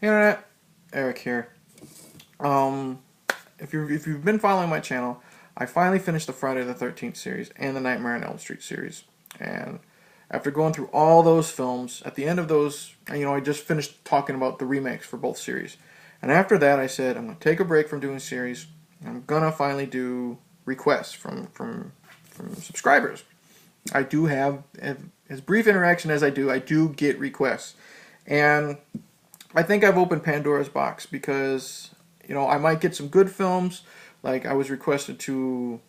Hey Internet, Eric here. Um, if you've been following my channel, I finally finished the Friday the 13th series and the Nightmare on Elm Street series. And after going through all those films, at the end of those, I just finished talking about the remakes for both series. And after that, I said I'm gonna take a break from doing series. I'm gonna finally do requests from subscribers. I do have, as brief interaction as I do get requests, and I think I've opened Pandora's box because I might get some good films. Like I was requested to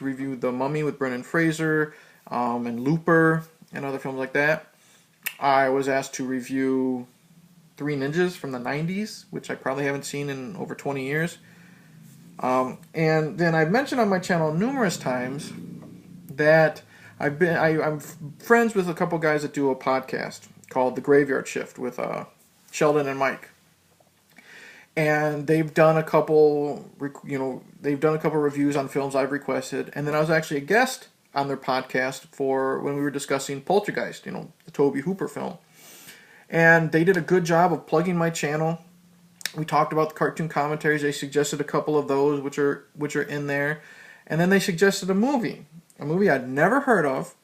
review The Mummy with Brendan Fraser, and Looper and other films like that. I was asked to review Three Ninjas from the '90s, which I probably haven't seen in over 20 years. And then I've mentioned on my channel numerous times that I'm friends with a couple guys that do a podcast called The Graveyard Shift with Sheldon and Mike, and they've done a couple reviews on films I've requested, and then I was actually a guest on their podcast for when we were discussing Poltergeist, the Tobe Hooper film, and they did a good job of plugging my channel. We talked about the cartoon commentaries. They suggested a couple of those, which are in there, and then they suggested a movie I'd never heard of,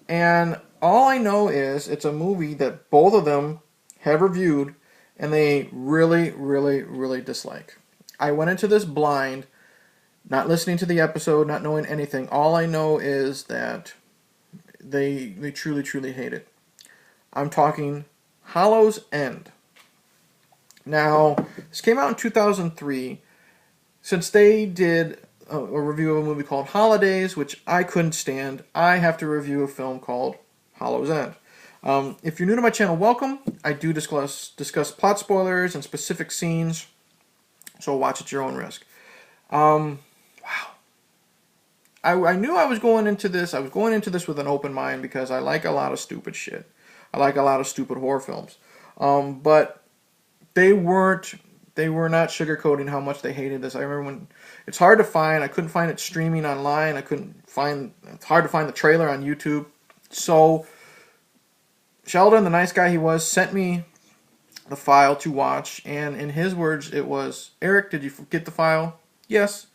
and all I know is it's a movie that both of them have reviewed, and they really, really, really dislike. I went into this blind, not listening to the episode, not knowing anything. All I know is that they truly, truly hate it. I'm talking Hallow's End. Now, this came out in 2003. Since they did a review of a movie called Holidays, which I couldn't stand, I have to review a film called Hallow's End. If you're new to my channel, welcome. I do discuss plot spoilers and specific scenes, so watch at your own risk. Wow. I knew I was going into this. I was going into this with an open mind because I like a lot of stupid shit. I like a lot of stupid horror films. But they were not sugarcoating how much they hated this. I remember when it's hard to find. I couldn't find it streaming online. It's hard to find the trailer on YouTube. So Sheldon, the nice guy he was, sent me the file to watch, and in his words, it was, "Eric, did you get the file?" "Yes."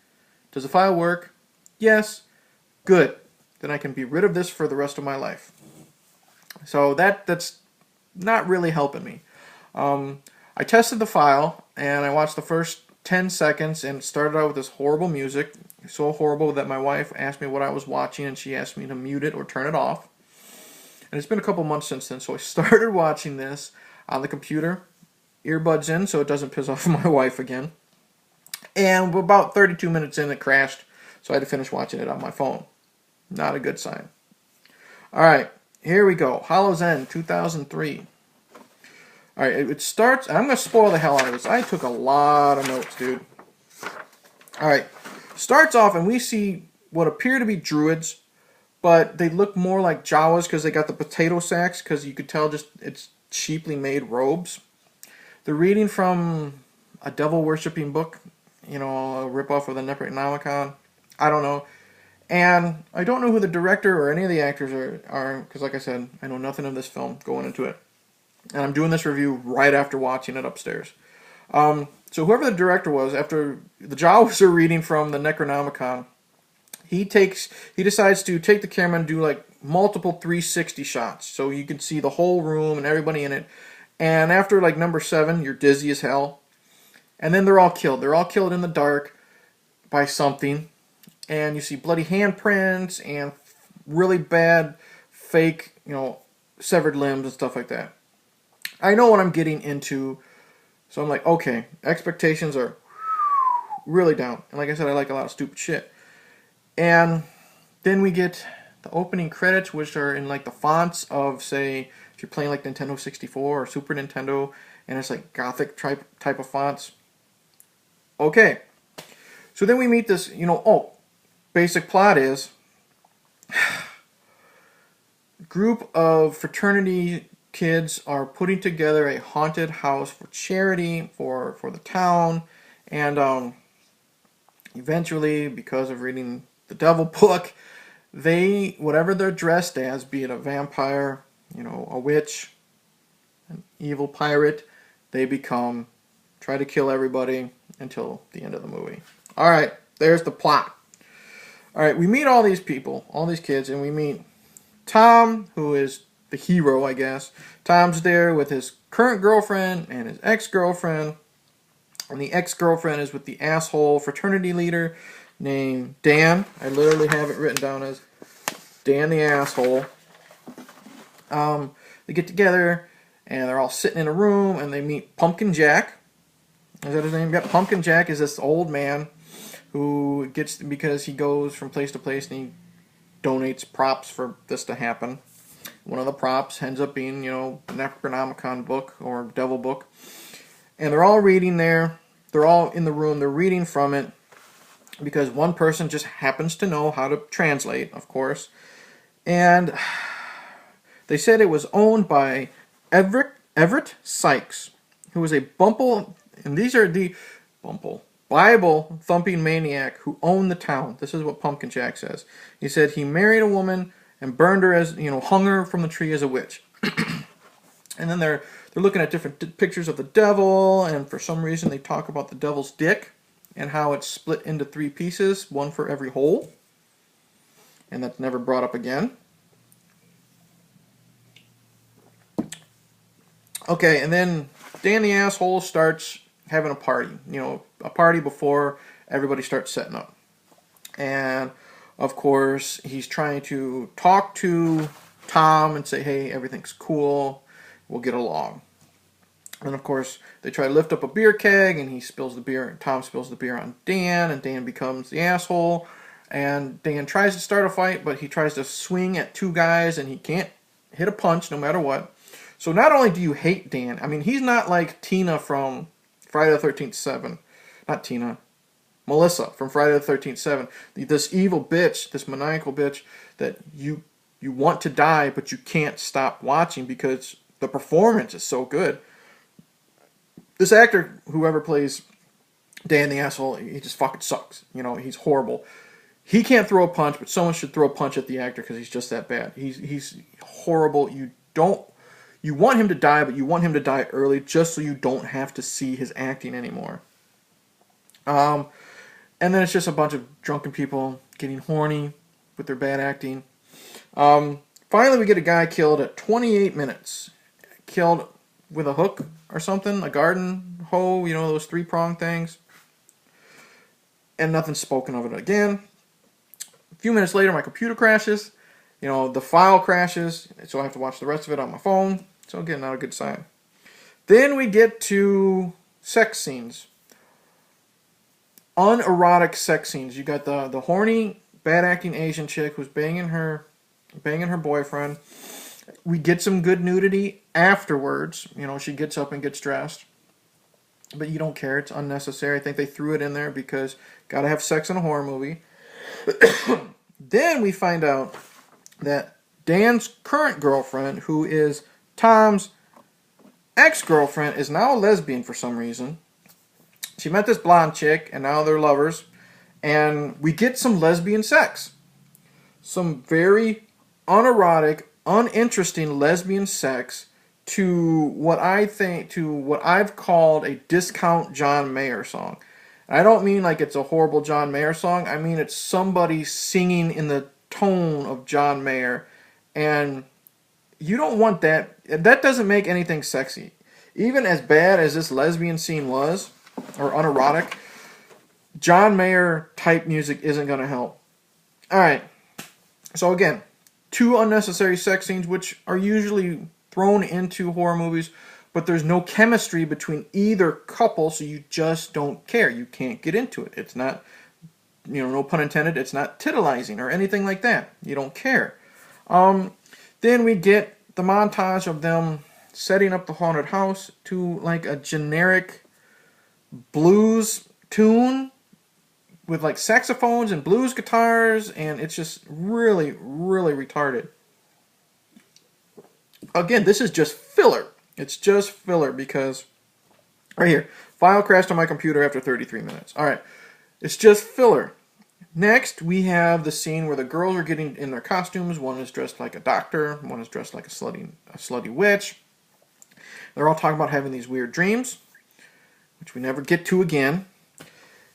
"Does the file work?" "Yes." "Good. Then I can be rid of this for the rest of my life." So that's not really helping me. I tested the file, and I watched the first 10 seconds, and it started out with this horrible music. So horrible that my wife asked me what I was watching, and she asked me to mute it or turn it off. And it's been a couple months since then, so I started watching this on the computer, earbuds in so it doesn't piss off my wife again. And about 32 minutes in, it crashed, so I had to finish watching it on my phone. Not a good sign. Alright, here we go. Hallow's End, 2003. Alright, it starts, and I'm going to spoil the hell out of this. I took a lot of notes, dude. Alright, starts off, and we see what appear to be druids, but they look more like Jawas because they got the potato sacks, because you could tell just it's cheaply made robes. They're reading from a devil-worshipping book, a ripoff of the Necronomicon. I don't know. And I don't know who the director or any of the actors are because, like I said, I know nothing of this film going into it. And I'm doing this review right after watching it upstairs. So whoever the director was, after the Jawas are reading from the Necronomicon, he decides to take the camera and do like multiple 360 shots, so you can see the whole room and everybody in it. And after like number 7, you're dizzy as hell. And then they're all killed. They're all killed in the dark by something. And you see bloody handprints and really bad fake, severed limbs and stuff like that. I know what I'm getting into, so I'm like, okay, expectations are really down. And like I said, I like a lot of stupid shit. And then we get the opening credits, which are in like the fonts of, say, if you're playing like Nintendo 64 or Super Nintendo, and it's like gothic type of fonts. Okay. So then we meet this, basic plot is group of fraternity kids are putting together a haunted house for charity for the town, and eventually, because of reading the devil book, whatever they're dressed as, be it a vampire, a witch, an evil pirate, they try to kill everybody until the end of the movie. All right, there's the plot. All right, we meet all these people, all these kids, and we meet Tom, who is the hero, I guess. Tom's there with his current girlfriend and his ex-girlfriend. And the ex-girlfriend is with the asshole fraternity leader named Dan. I literally have it written down as Dan the asshole. They get together, and they're all sitting in a room, and they meet Pumpkin Jack. Is that his name? Yep, Pumpkin Jack is this old man who gets, because he goes from place to place, and he donates props for this to happen. One of the props ends up being, an Necronomicon book or Devil book. And they're all reading there. They're all in the room. They're reading from it because one person just happens to know how to translate, of course. And they said it was owned by Everett Sykes, who was a and these are the Bible thumping maniac who owned the town. This is what Pumpkin Jack says. He said he married a woman and burned her hung her from the tree as a witch. And then they're looking at different pictures of the devil, and for some reason they talk about the devil's dick and how it's split into 3 pieces, one for every hole. And that's never brought up again. Okay, and then Dan the asshole starts having a party. A party before everybody starts setting up. And, of course, he's trying to talk to Tom and say, hey, everything's cool. We'll get along. And, of course, they try to lift up a beer keg, and he spills the beer, and Tom spills the beer on Dan, and Dan becomes the asshole. And Dan tries to start a fight, but he tries to swing at 2 guys, and he can't hit a punch no matter what. So not only do you hate Dan, I mean, he's not like Tina from Friday the 13th 7. Not Tina. Melissa from Friday the 13th 7. This evil bitch, this maniacal bitch that you want to die, but you can't stop watching because the performance is so good. This actor, whoever plays Dan the asshole, he just fucking sucks. He's horrible. He can't throw a punch, but someone should throw a punch at the actor because he's just that bad. He's horrible. You want him to die, but you want him to die early just so you don't have to see his acting anymore. And then it's just a bunch of drunken people getting horny with their bad acting. Finally, we get a guy killed at 28 minutes. Killed with a hook or something, a garden hoe, those 3-prong things. And nothing's spoken of it again. A few minutes later, my computer crashes. The file crashes, so I have to watch the rest of it on my phone. So again, not a good sign. Then we get to sex scenes. Unerotic sex scenes. You got the horny, bad acting Asian chick who's banging her boyfriend. We get some good nudity afterwards. She gets up and gets dressed. But you don't care. It's unnecessary. I think they threw it in there because gotta have sex in a horror movie. Then we find out that Dan's current girlfriend, who is Tom's ex-girlfriend, is now a lesbian for some reason. She met this blonde chick, and now they're lovers. And we get some lesbian sex. Some very unerotic, uninteresting lesbian sex to what I've called a discount John Mayer song. I don't mean like it's a horrible John Mayer song. I mean it's somebody singing in the tone of John Mayer. And you don't want that. That doesn't make anything sexy. Even as bad as this lesbian scene was, or unerotic, John Mayer type music isn't going to help. Alright. So again, 2 unnecessary sex scenes, which are usually thrown into horror movies, but there's no chemistry between either couple, so you just don't care. You can't get into it. It's not, no pun intended, it's not titillizing or anything like that. You don't care. Then we get the montage of them setting up the haunted house to like a generic blues tune with like saxophones and blues guitars, and it's just really, really retarded. Again, this is just filler. It's just filler because, right here, file crashed on my computer after 33 minutes. Alright, it's just filler. Next, we have the scene where the girls are getting in their costumes. One is dressed like a doctor, one is dressed like a slutty witch. They're all talking about having these weird dreams, which we never get to again.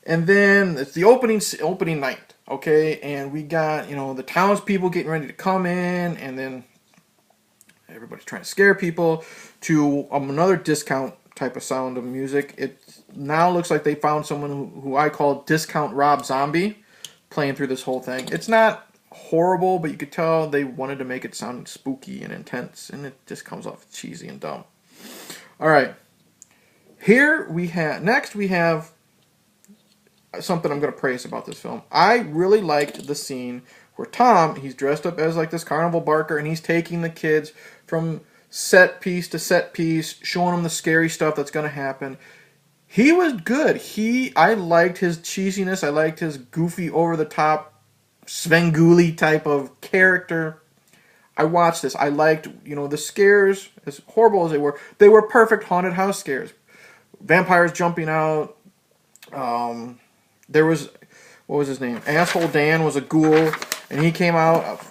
And then it's the opening night, okay? And we got, the townspeople getting ready to come in, and then everybody's trying to scare people to another discount type of sound of music. It now looks like they found someone who I call Discount Rob Zombie playing through this whole thing. It's not horrible, but you could tell they wanted to make it sound spooky and intense, and it just comes off cheesy and dumb. All right. Next we have something I'm going to praise about this film. I really liked the scene where Tom, he's dressed up as like this carnival barker, and he's taking the kids from set piece to set piece, showing them the scary stuff that's going to happen. He was good. I liked his cheesiness. I liked his goofy, over-the-top, Svengoolie type of character. I watched this. I liked, the scares, as horrible as they were perfect haunted house scares. Vampires jumping out. There was, what was his name? Asshole Dan was a ghoul, and he came out,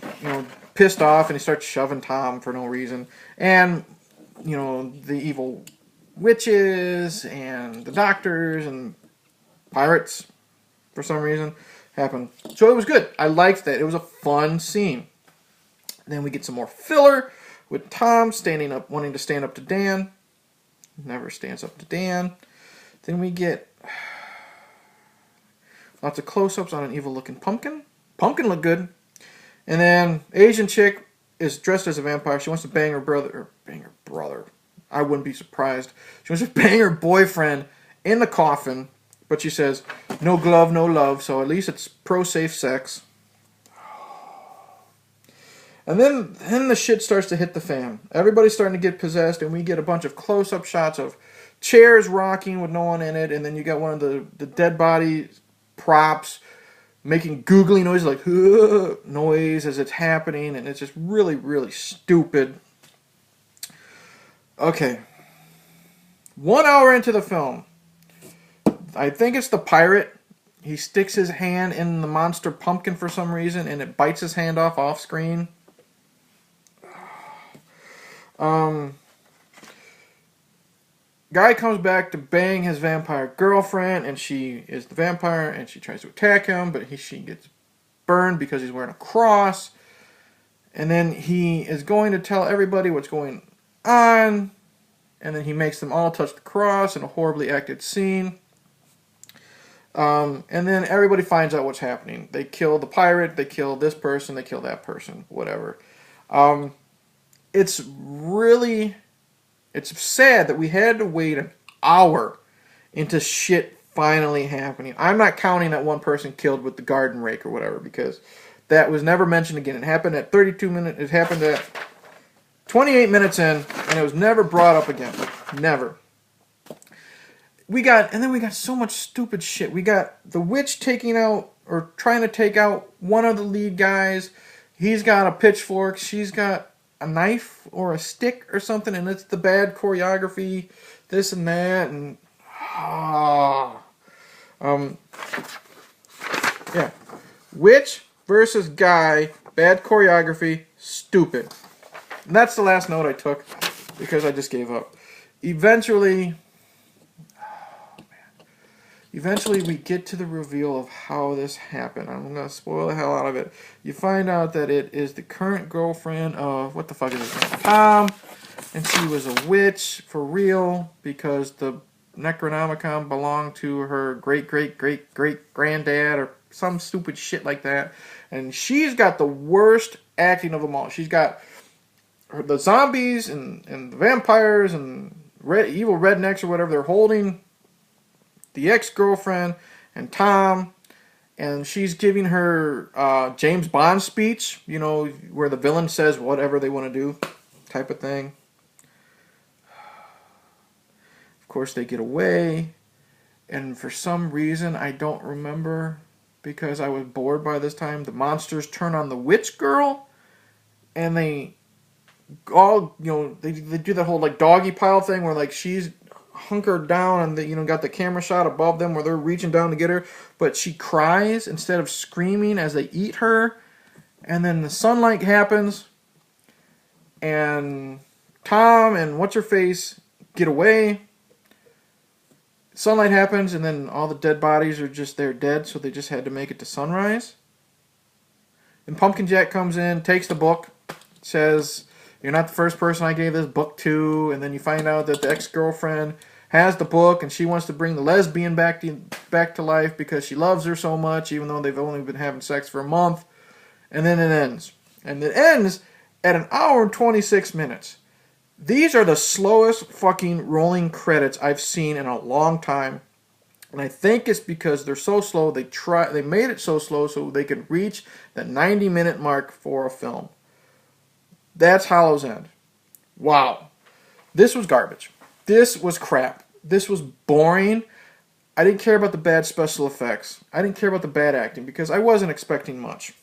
pissed off, and he started shoving Tom for no reason. And, the evil witches and the doctors and pirates, for some reason, happened. So it was good. I liked that. It was a fun scene. Then we get some more filler with Tom wanting to stand up to Dan. Never stands up to Dan. Then we get lots of close-ups on an evil-looking pumpkin. Pumpkin looked good. And then Asian chick is dressed as a vampire. She wants to bang her brother. I wouldn't be surprised. She wants to bang her boyfriend in the coffin. But she says, no glove, no love. So at least it's pro-safe sex. And then the shit starts to hit the fan. Everybody's starting to get possessed, and we get a bunch of close-up shots of chairs rocking with no one in it. And then you got one of the dead body props making googly noise, like noise as it's happening, and it's just really, really stupid. Okay. 1 hour into the film, I think it's the pirate. He sticks his hand in the monster pumpkin for some reason, and it bites his hand off screen. Guy comes back to bang his vampire girlfriend, and she is the vampire, and she tries to attack him, but she gets burned because he's wearing a cross. And then he is going to tell everybody what's going on, and then he makes them all touch the cross in a horribly acted scene. And then everybody finds out what's happening. They kill the pirate, they kill this person, they kill that person, whatever. It's sad that we had to wait an hour into shit finally happening. I'm not counting that one person killed with the garden rake or whatever, because that was never mentioned again. It happened at 32 minutes. It happened at 28 minutes in, and it was never brought up again. Never. And then we got so much stupid shit. We got the witch taking out, or trying to take out, one of the lead guys. He's got a pitchfork. She's got a knife or a stick or something, and it's the bad choreography, this and that, and yeah. Witch versus guy, bad choreography, stupid. And that's the last note I took, because I just gave up. Eventually we get to the reveal of how this happened. I'm going to spoil the hell out of it. You find out that it is the current girlfriend of, what the fuck is his name? Tom. And she was a witch for real, because the Necronomicon belonged to her great-great-great-great-granddad or some stupid shit like that. And she's got the worst acting of them all. She's got the zombies and the vampires and evil rednecks or whatever. They're holding the ex-girlfriend and Tom, and she's giving her James Bond speech, where the villain says whatever they want to do, type of thing. Of course, they get away, and for some reason, I don't remember, because I was bored by this time, the monsters turn on the witch girl, and they all, they do that whole, like, doggy pile thing, where, like, she's hunkered down, and they, got the camera shot above them where they're reaching down to get her, but she cries instead of screaming as they eat her. And then the sunlight happens, and Tom and what's her face get away. Sunlight happens, and then all the dead bodies are just, they're dead, so they just had to make it to sunrise. And Pumpkin Jack comes in, takes the book, says, "You're not the first person I gave this book to," and then you find out that the ex-girlfriend has the book, and she wants to bring the lesbian back to life because she loves her so much, even though they've only been having sex for a month. And then it ends. And it ends at 1 hour and 26 minutes. These are the slowest fucking rolling credits I've seen in a long time. And I think it's because they're so slow, they made it so slow so they could reach the 90-minute mark for a film. That's Hallow's End. Wow. This was garbage. This was crap. This was boring. I didn't care about the bad special effects. I didn't care about the bad acting because I wasn't expecting much.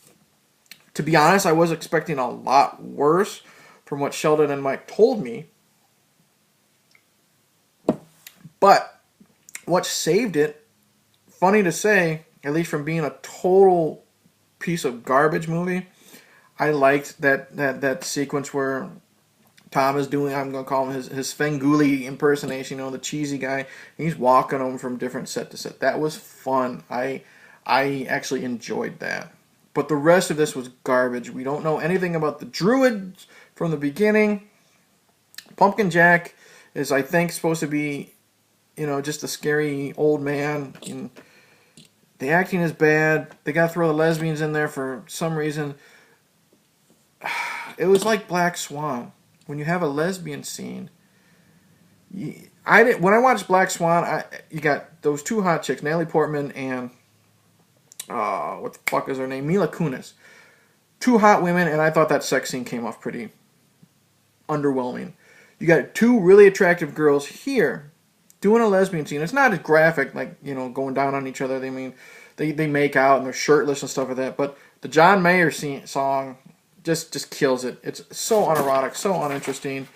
To be honest, I was expecting a lot worse from what Sheldon and Mike told me. But what saved it, funny to say, at least from being a total piece of garbage movie, I liked that sequence where Tom is doing, I'm going to call him his Svengoolie impersonation, the cheesy guy. He's walking him from different set to set. That was fun. I actually enjoyed that. But the rest of this was garbage. We don't know anything about the druids from the beginning. Pumpkin Jack is, I think, supposed to be, just a scary old man. And the acting is bad. They got to throw the lesbians in there for some reason. It was like Black Swan. When you have a lesbian scene, when I watched Black Swan, you got those two hot chicks, Natalie Portman and what the fuck is her name? Mila Kunis. Two hot women, and I thought that sex scene came off pretty underwhelming. You got two really attractive girls here doing a lesbian scene. It's not as graphic, like, going down on each other. They make out and they're shirtless and stuff like that. But the John Mayer song just kills it. It's so unerotic, so uninteresting.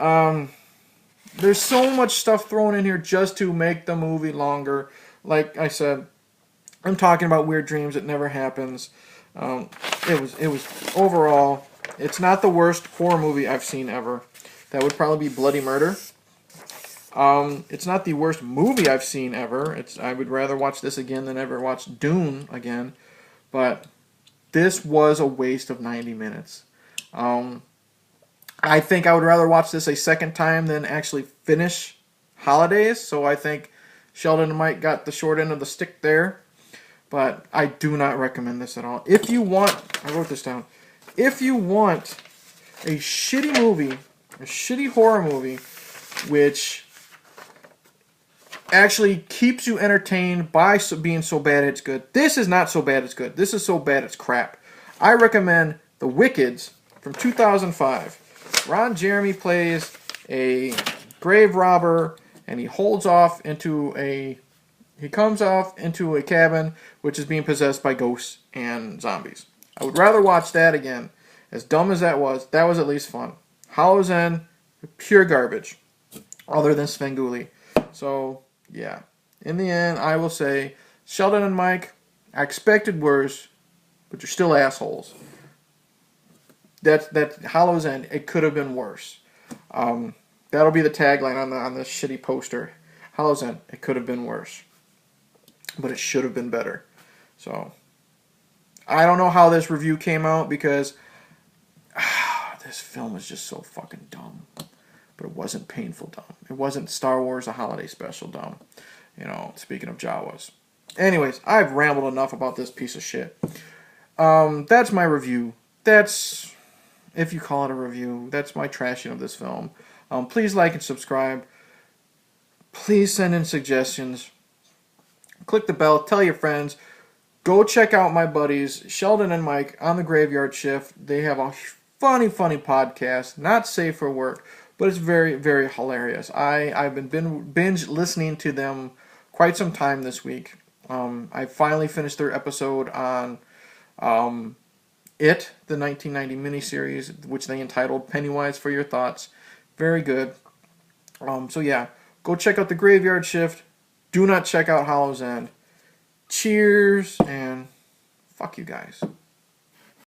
There's so much stuff thrown in here just to make the movie longer. Like I said, I'm talking about weird dreams that never happens. It was overall, it's not the worst horror movie I've seen ever. That would probably be Bloody Murder. It's not the worst movie I've seen ever. I would rather watch this again than ever watch Dune again. But this was a waste of 90 minutes. I think I would rather watch this a second time than actually finish Holidays. So I think Sheldon and Mike got the short end of the stick there. But I do not recommend this at all. If you want, I wrote this down. If you want a shitty movie, a shitty horror movie, which actually keeps you entertained by being so bad it's good. This is not so bad it's good. This is so bad it's crap. I recommend The Wickeds from 2005. Ron Jeremy plays a grave robber, and he comes off into a cabin which is being possessed by ghosts and zombies. I would rather watch that again. As dumb as that was at least fun. Hallow's End, pure garbage. Other than Svengoolie. So, yeah. In the end, I will say, Sheldon and Mike, I expected worse, but you're still assholes. That Hallow's End, it could have been worse. That'll be the tagline on the shitty poster. Hallow's End, it could have been worse. But it should have been better. So, I don't know how this review came out because this film is just so fucking dumb. But it wasn't painful dumb. It wasn't Star Wars, a holiday special dumb. Speaking of Jawas. Anyways, I've rambled enough about this piece of shit. That's my review. That's, if you call it a review, that's my trashing of this film. Please like and subscribe. Please send in suggestions. Click the bell. Tell your friends. Go check out my buddies, Sheldon and Mike, on the Graveyard Shift. They have a funny podcast. Not safe for work. But it's very, very hilarious. I've been binge listening to them quite some time this week. I finally finished their episode on It, the 1990 miniseries, which they entitled Pennywise for Your Thoughts. Very good. So yeah, go check out the Graveyard Shift. Do not check out Hallow's End. Cheers, and fuck you guys.